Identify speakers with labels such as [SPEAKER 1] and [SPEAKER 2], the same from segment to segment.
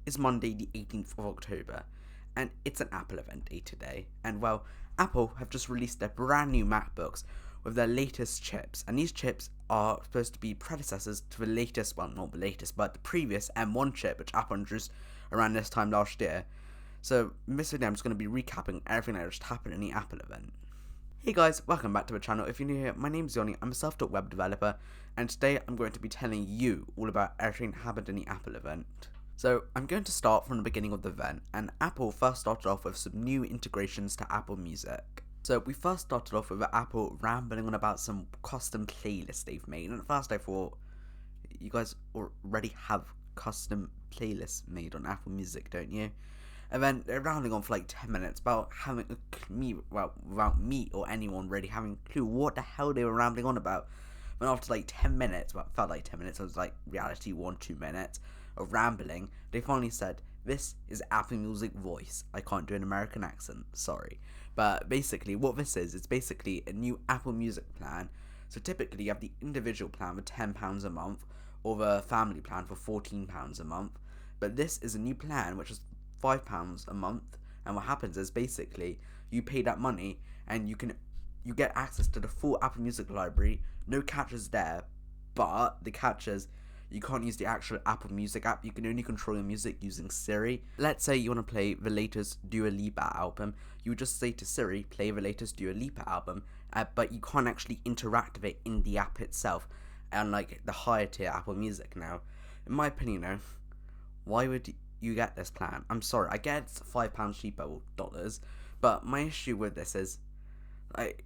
[SPEAKER 1] is Monday the 18th of October, and it's an Apple event day today. And well, Apple have just released their brand new MacBooks with their latest chips, and these chips are supposed to be predecessors to the latest, well, not the latest, but the previous M1 chip, which Apple introduced around this time last year. So, in this video, I'm just going to be recapping everything that just happened in the Apple event. Hey guys, welcome back to the channel. If you're new here, my name is Yoni, I'm a self-taught web developer, and today I'm going to be telling you all about everything that happened in the Apple event. So, I'm going to start from the beginning of the event, and Apple first started off with some new integrations to Apple Music. So, we first started off with Apple rambling on about some custom playlists they've made, and at first I thought, you guys already have custom playlists made on Apple Music, don't you? And then they're rambling on for like 10 minutes about having without me or anyone really having a clue what the hell they were rambling on about. And after like 10 minutes, well, it felt like 10 minutes, it was like reality 1-2 minutes of rambling, they finally said, this is Apple Music voice. I can't do an American accent, sorry. But basically what this is, it's basically a new Apple Music plan. So typically you have the individual plan for £10 a month, or the family plan for £14 a month. But this is a new plan which is £5 a month, and what happens is basically you pay that money and you get access to the full Apple Music library. No catches there, but the catch is you can't use the actual Apple Music app. You can only control your music using Siri. Let's say you want to play the latest Dua Lipa album, you would just say to Siri, play the latest Dua Lipa album, but you can't actually interact with it in the app itself, unlike the higher tier Apple Music. Now, in my opinion though, why would you get this plan? I'm sorry, I get it's £5 cheaper, or dollars, but my issue with this is, like,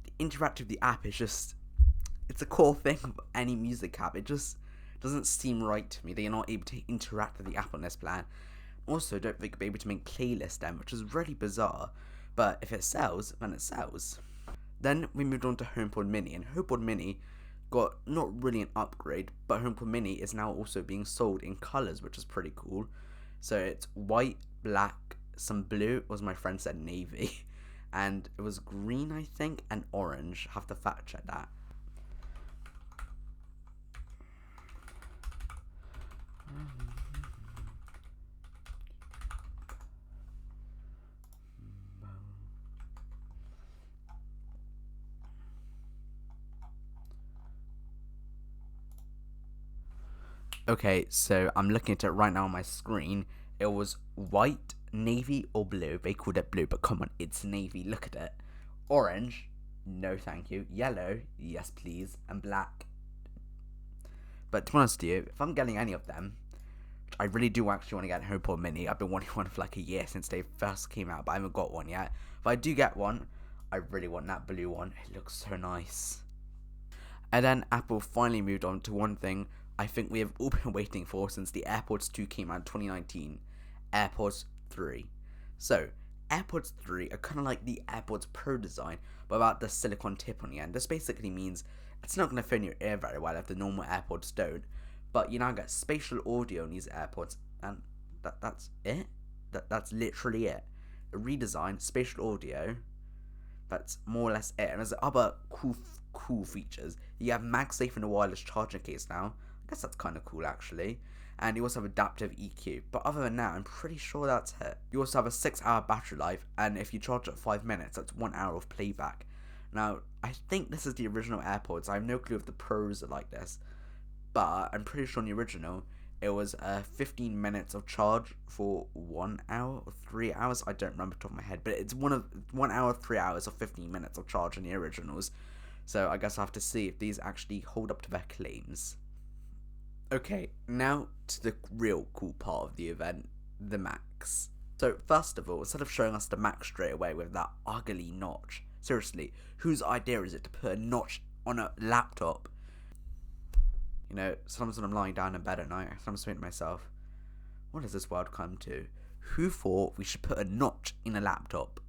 [SPEAKER 1] the interactive of the app is just, it's a core thing of any music app. It just doesn't seem right to me that you're not able to interact with the app on this plan. Also, don't think you'll be able to make playlists then, which is really bizarre, but if it sells, then it sells. Then we moved on to Homeport Mini, and Homeport Mini got not really an upgrade, but Homeport Mini is now also being sold in colours, which is pretty cool. So it's white, black, some blue, was my friend said navy, and it was green I think, and orange. Have to fact check that. Okay, so I'm looking at it right now on my screen. It was white, navy, or blue. They called it blue, but come on, it's navy. Look at it. Orange, no thank you. Yellow, yes please. And black. But to be honest with you, if I'm getting any of them, which I really do actually want to get Homeport Mini. I've been wanting one for like a year since they first came out, but I haven't got one yet. If I do get one, I really want that blue one. It looks so nice. And then Apple finally moved on to one thing I think we have all been waiting for since the AirPods 2 came out in 2019, AirPods 3. So, AirPods 3 are kind of like the AirPods Pro design, but without the silicone tip on the end. This basically means it's not going to fit in your ear very well if the normal AirPods don't, but you now get spatial audio in these AirPods, and that's it? That's literally it. A redesign, spatial audio, that's more or less it. And there's other cool features. You have MagSafe in a wireless charging case now. I guess that's kind of cool actually. And you also have adaptive EQ. But other than that, I'm pretty sure that's it. You also have a 6-hour battery life, and if you charge at 5 minutes, that's 1 hour of playback. Now, I think this is the original AirPods. I have no clue if the Pros are like this, but I'm pretty sure in the original, it was 15 minutes of charge for 1 hour or 3 hours. I don't remember off the top of my head, but it's 1 hour, 3 hours, or 15 minutes of charge in the originals. So I guess I'll have to see if these actually hold up to their claims. Okay, now to the real cool part of the event, the Macs. So first of all, instead of showing us the Mac straight away with that ugly notch, seriously, whose idea is it to put a notch on a laptop? You know, sometimes when I'm lying down in bed at night, I'm saying to myself, what has this world come to? Who thought we should put a notch in a laptop?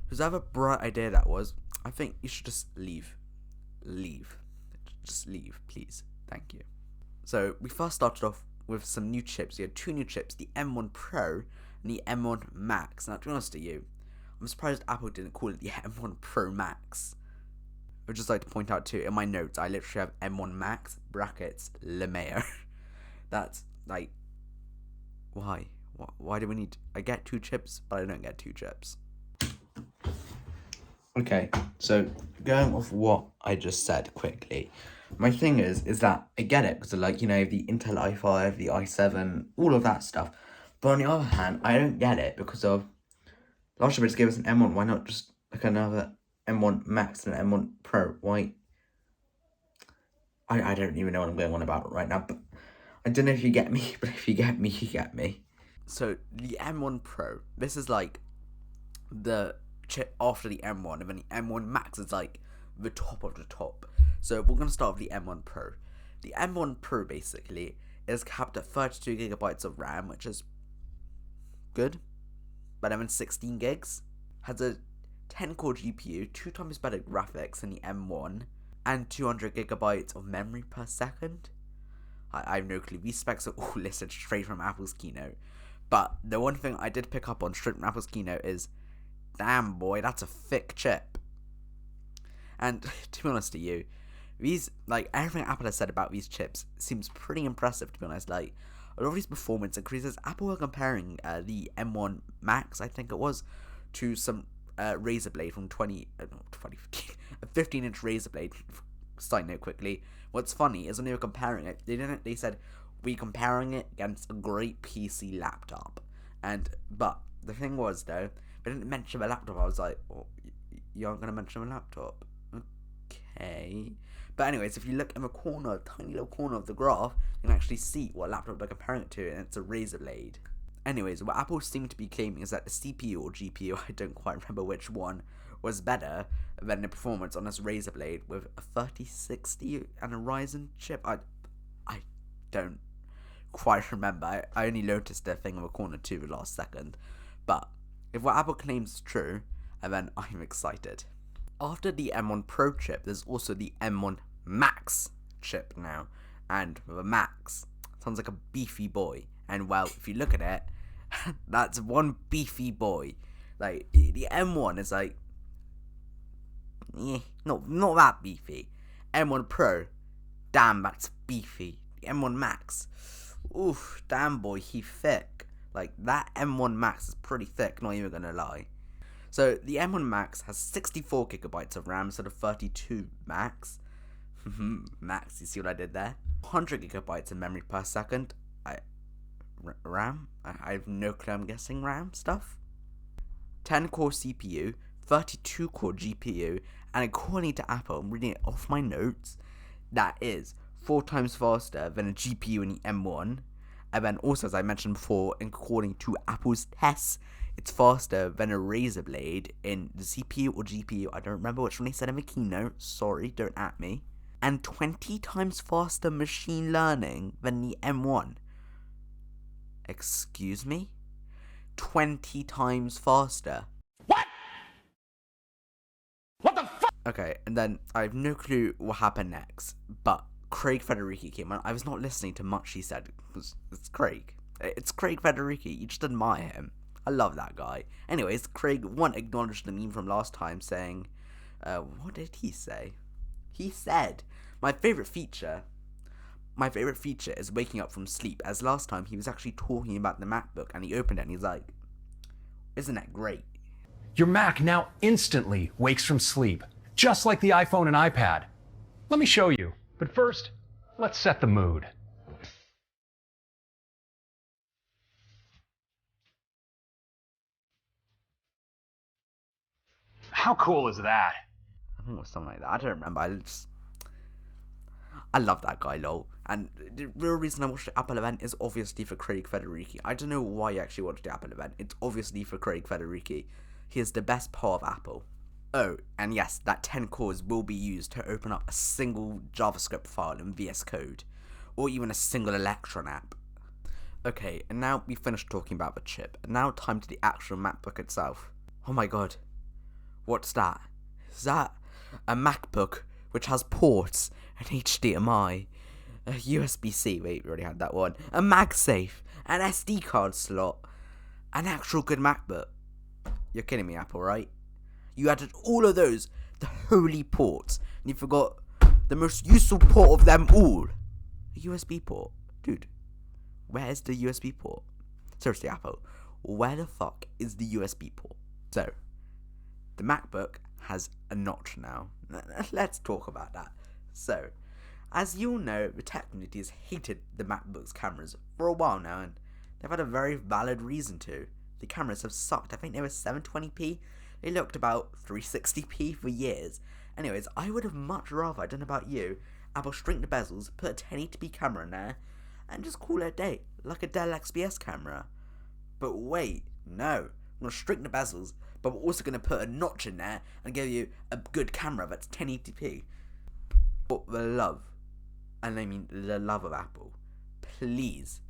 [SPEAKER 1] Whoever bright idea that was, I think you should just leave. Just leave, please. Thank you. So, we first started off with some new chips. We had 2 new chips, the M1 Pro and the M1 Max. Now, to be honest with you, I'm surprised Apple didn't call it the M1 Pro Max. I would just like to point out too, in my notes, I literally have M1 Max, brackets, LeMayo. That's, like, Why? Why do we need... I get 2 chips, but I don't get 2 chips. Okay, so going off what I just said quickly, my thing is that I get it, because like, you know, the Intel i5, the i7, all of that stuff. But on the other hand, I don't get it because of... Last year they just gave us an M1, why not just like another M1 Max and an M1 Pro? Why? I don't even know what I'm going on about right now, but I don't know if you get me, but if you get me, you get me. So, the M1 Pro, this is like the chip after the M1, and then the M1 Max is like the top of the top. So, we're going to start with the M1 Pro. The M1 Pro, basically, is capped at 32GB of RAM, which is good, better than 16 gigs. Has a 10-core GPU, 2 times better graphics than the M1, and 200GB of memory per second. I have no clue. These specs are all listed straight from Apple's keynote. But the one thing I did pick up on straight from Apple's keynote is, damn boy, that's a thick chip. And to be honest to you, these, like, everything Apple has said about these chips seems pretty impressive, to be honest. Like, a lot of these performance increases, Apple were comparing the M1 Max, I think it was, to some Razer Blade from 2015, a 15-inch Razer Blade. Side note quickly, what's funny is when they were comparing it, they said, we're comparing it against a great PC laptop. But the thing was, though, they didn't mention the laptop. I was like, oh, you aren't going to mention the laptop? Okay. But anyways, if you look in the corner, tiny little corner of the graph, you can actually see what laptop they're comparing it to, and it's a Razer Blade. Anyways, what Apple seemed to be claiming is that the CPU or GPU, I don't quite remember which one, was better than the performance on this Razer Blade with a 3060 and a Ryzen chip. I don't quite remember. I only noticed the thing in the corner too the last second. But if what Apple claims is true, then I'm excited. After the M1 Pro chip, there's also the M1 Max chip now. And the Max sounds like a beefy boy. And well, if you look at it, that's one beefy boy. Like, the M1 is like, not that beefy. M1 Pro, damn, that's beefy. The M1 Max, oof, damn boy, he thick. Like, that M1 Max is pretty thick, not even gonna lie. So, the M1 Max has 64GB of RAM instead of 32 Max. Max, you see what I did there? 100GB of memory per second. RAM? I have no clue, I'm guessing RAM stuff. 10-core CPU, 32-core GPU, and according to Apple, I'm reading it off my notes, that is 4 times faster than a GPU in the M1. And then also, as I mentioned before, according to Apple's tests, it's faster than a Razer Blade in the CPU or GPU. I don't remember which one they said in the keynote. Sorry, don't at me. And 20 times faster machine learning than the M1. Excuse me? 20 times faster. What? What the fuck? Okay, and then I have no clue what happened next, but Craig Federighi came on. I was not listening to much he said, because it's Craig. It's Craig Federighi. You just admire him. I love that guy. Anyways, Craig, acknowledged the meme from last time, saying, what did he say? He said, my favorite feature is waking up from sleep, as last time he was actually talking about the MacBook, and he opened it and he's like, isn't that great?
[SPEAKER 2] Your Mac now instantly wakes from sleep, just like the iPhone and iPad. Let me show you, but first, let's set the mood. How cool is that?
[SPEAKER 1] I think it was something like that. I don't remember. I love that guy, lol. And the real reason I watched the Apple event is obviously for Craig Federighi. I don't know why you actually watched the Apple event. It's obviously for Craig Federighi. He is the best part of Apple. Oh, and yes, that 10 cores will be used to open up a single JavaScript file in VS Code, or even a single Electron app. Okay, and now we finished talking about the chip, and now time to the actual MacBook itself. Oh my god. What's that? Is that a MacBook which has ports, an HDMI, a USB-C, wait, we already had that one, a MagSafe, an SD card slot, an actual good MacBook? You're kidding me, Apple, right? You added all of those, the holy ports, and you forgot the most useful port of them all, a USB port. Dude, where's the USB port? Seriously, Apple, where the fuck is the USB port? So, the MacBook has a notch now. Let's talk about that. So, as you all know, the tech community has hated the MacBook's cameras for a while now, and they've had a very valid reason to. The cameras have sucked. I think they were 720p. They looked about 360p for years. Anyways, I would have much rather, I don't know about you, Apple shrink the bezels, put a 1080p camera in there, and just call it a day, like a Dell XPS camera. But wait, no. We're going to shrink the bezels, but we're also going to put a notch in there and give you a good camera that's 1080p. For the love, and I mean the love of Apple, please,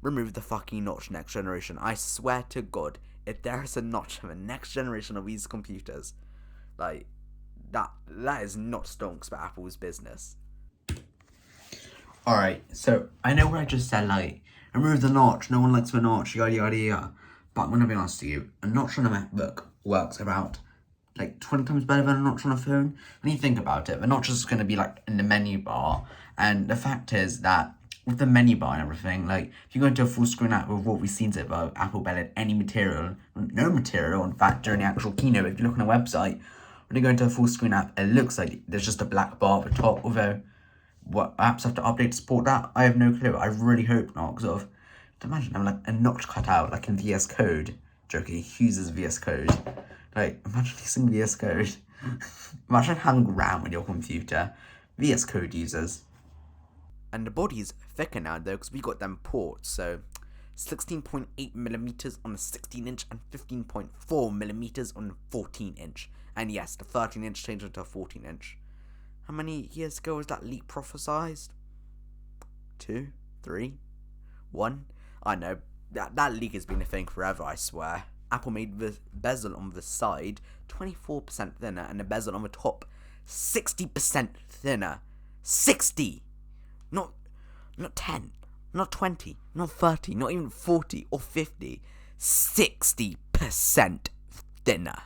[SPEAKER 1] remove the fucking notch next generation. I swear to God, if there is a notch in the next generation of these computers, like, that is not stonks for Apple's business. Alright, so I know what I just said, like, remove the notch, no one likes the notch, yada yada yada. But I'm gonna be honest with you, a notch on a MacBook works about like 20 times better than a notch on a phone. When you think about it, the notch is gonna be like in the menu bar, and the fact is that with the menu bar and everything, like if you go into a full screen app with what we've seen so far, Apple barely any material, no material. In fact, during the actual keynote, if you look on a website, when you go into a full screen app, it looks like there's just a black bar at the top. Although what apps have to update to support that, I have no clue. I really hope not, because imagine having like a notch cut out like in VS Code. Joking, he uses VS Code. Like, imagine using VS Code. Imagine having RAM in your computer. VS Code users. And the body's thicker now though, because we got them ports. So 16.8mm on a 16-inch and 15.4mm on a 14-inch. And yes, the 13-inch changed into a 14-inch. How many years ago was that leak prophesized? 2? 3? 1? I know, that leak has been a thing forever, I swear. Apple made the bezel on the side 24% thinner and the bezel on the top 60% thinner. 60! Not 10, not 20, not 30, not even 40 or 50. 60% thinner.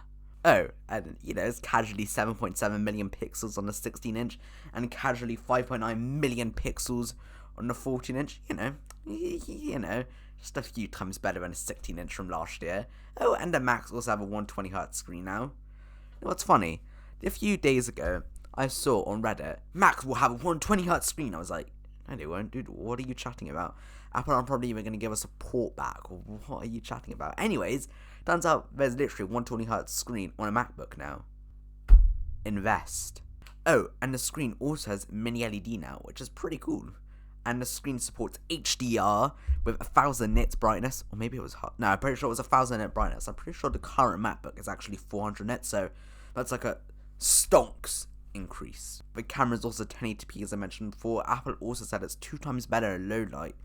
[SPEAKER 1] Oh, and it's casually 7.7 million pixels on the 16-inch and casually 5.9 million pixels on the 14-inch. Just a few times better than a 16-inch from last year. Oh, and the Macs also have a 120Hz screen now. You know what's funny? A few days ago, I saw on Reddit, Macs will have a 120Hz screen. I was like, no they won't, dude, what are you chatting about? Apple aren't probably even going to give us a port back. What are you chatting about? Anyways, turns out there's literally a 120Hz screen on a MacBook now. Invest. Oh, and the screen also has mini LED now, which is pretty cool. And the screen supports HDR with 1000 nits brightness, or maybe it was no, I'm pretty sure it was 1000 nit brightness. I'm pretty sure the current MacBook is actually 400 nits, so that's like a stonks increase. The camera's also 1080p, as I mentioned before. Apple also said it's 2 times better in low light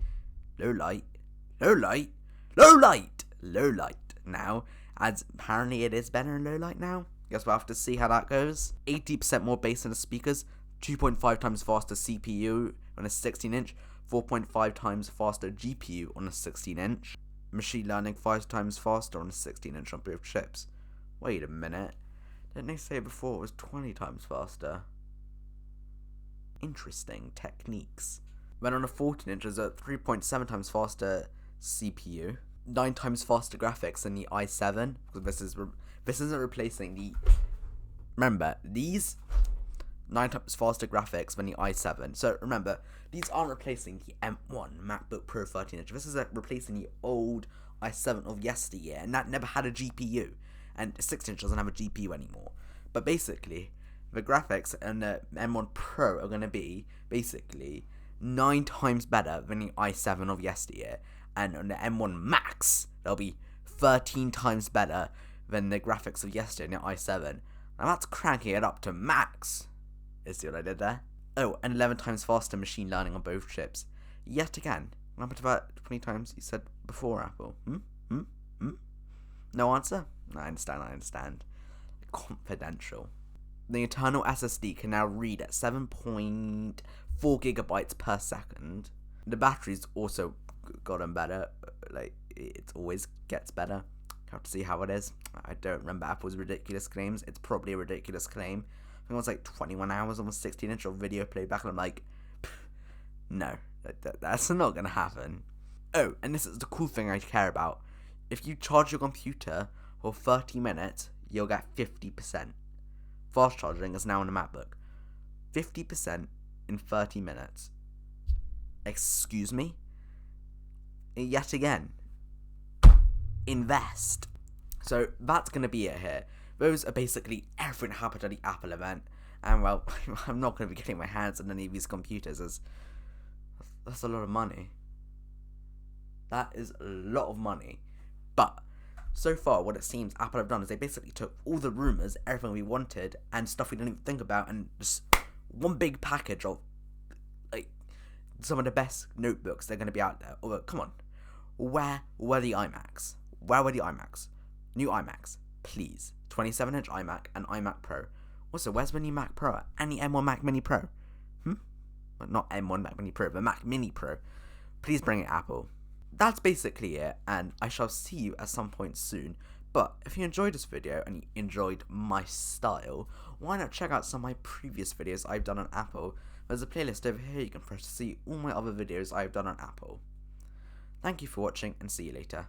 [SPEAKER 1] now, as apparently it is better in low light now. Guess we'll have to see how that goes. 80% more bass in the speakers, 2.5 times faster CPU on a 16-inch, 4.5 times faster GPU on a 16-inch, machine learning 5 times faster on a 16-inch on both chips. Wait a minute, didn't they say before it was 20 times faster? Interesting techniques. Then on a 14-inch there's a 3.7 times faster CPU, 9 times faster graphics than the i7, because this isn't replacing the, remember, these 9 times faster graphics than the i7. So remember, these aren't replacing the M1 MacBook Pro 13-inch. This is replacing the old i7 of yesteryear, and that never had a GPU. And 6-inch doesn't have a GPU anymore. But basically, the graphics and the M1 Pro are going to be basically 9 times better than the i7 of yesteryear. And on the M1 Max, they'll be 13 times better than the graphics of yesterday in the i7. Now that's cranking it up to max. See what I did there? Oh, and 11 times faster machine learning on both chips. Yet again. What happened to that 20 times you said before, Apple? No answer? I understand. Confidential. The internal SSD can now read at 7.4 gigabytes per second. The battery's also gotten better. Like, it always gets better. Have to see how it is. I don't remember Apple's ridiculous claims. It's probably a ridiculous claim. I think it was like 21 hours on a 16-inch of video playback, and I'm like, no, That's not gonna happen. Oh, and this is the cool thing I care about. If you charge your computer for 30 minutes, you'll get 50%. Fast charging is now on a MacBook. 50% in 30 minutes. Excuse me? Yet again. Invest. So that's going to be it here. Those are basically everything that happened at the Apple event. And well, I'm not going to be getting my hands on any of these computers, as that's a lot of money. That is a lot of money. But so far, what it seems Apple have done is they basically took all the rumors, everything we wanted, and stuff we didn't even think about, and just one big package of like some of the best notebooks they're going to be out there. Although, come on, where were the iMacs? Where were the iMacs? New iMacs, please. 27-inch iMac and iMac Pro. Also, where's the new Mac Pro and the M1 Mac Mini Pro? Well, not M1 Mac Mini Pro, but Mac Mini Pro. Please bring it, Apple. That's basically it, and I shall see you at some point soon. But if you enjoyed this video and you enjoyed my style, why not check out some of my previous videos I've done on Apple. There's a playlist over here you can press to see all my other videos I've done on Apple. Thank you for watching, and see you later.